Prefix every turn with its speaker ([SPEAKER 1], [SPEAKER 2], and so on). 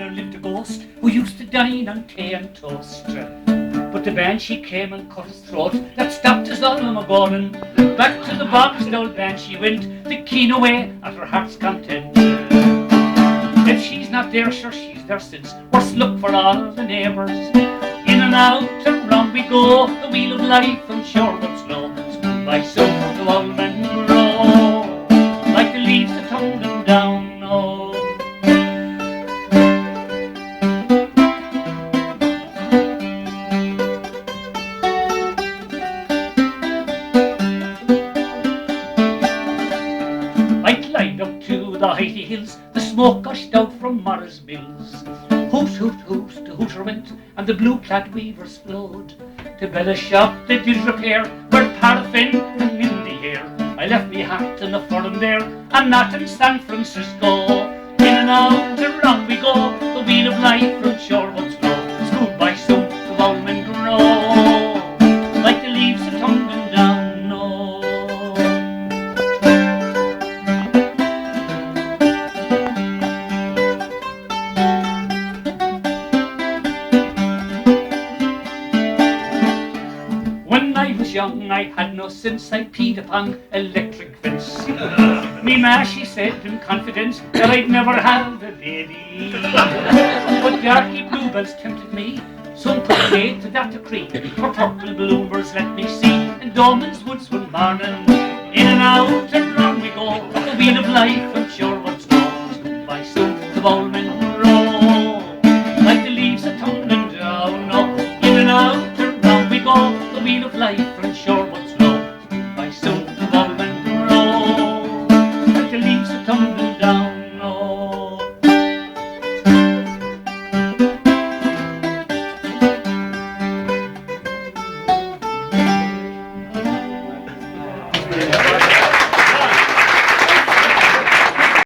[SPEAKER 1] There lived a ghost who used to dine on tea and toast. But the banshee came and cut his throat. That stopped us all from a-going. Back to the box the old banshee went, the keen away at her heart's content. If she's not there, sure she's there since. Worse luck for all the neighbours. In and out and round we go, the wheel of life I'm sure runs slow. Soon by soon the old men grow, like the leaves that tumble down. Oh. I climbed up to the heighty hills, the smoke gushed out from Morris Mills. Hoot, hoot, hoot, the hooter went, and the blue-clad weavers flowed. To Bella's shop they did repair, where paraffin and in the air. I left me hat in the forum there, and not in San Francisco. In and out and round we go, the wheel of life from shore once more. Scoot by soon, the old men grow, like the leaves that tumbling down. Oh. When I was young, I had no sense, I peed upon electric fence. Me ma, she said in confidence that I'd never have a baby. But darky bluebells tempted me, some put me to that decree. For purple bloomers let me see, and Dorman's woods one morning. In and out and round we go, the wheel of life I'm sure once more. Soon by soon the bowlmen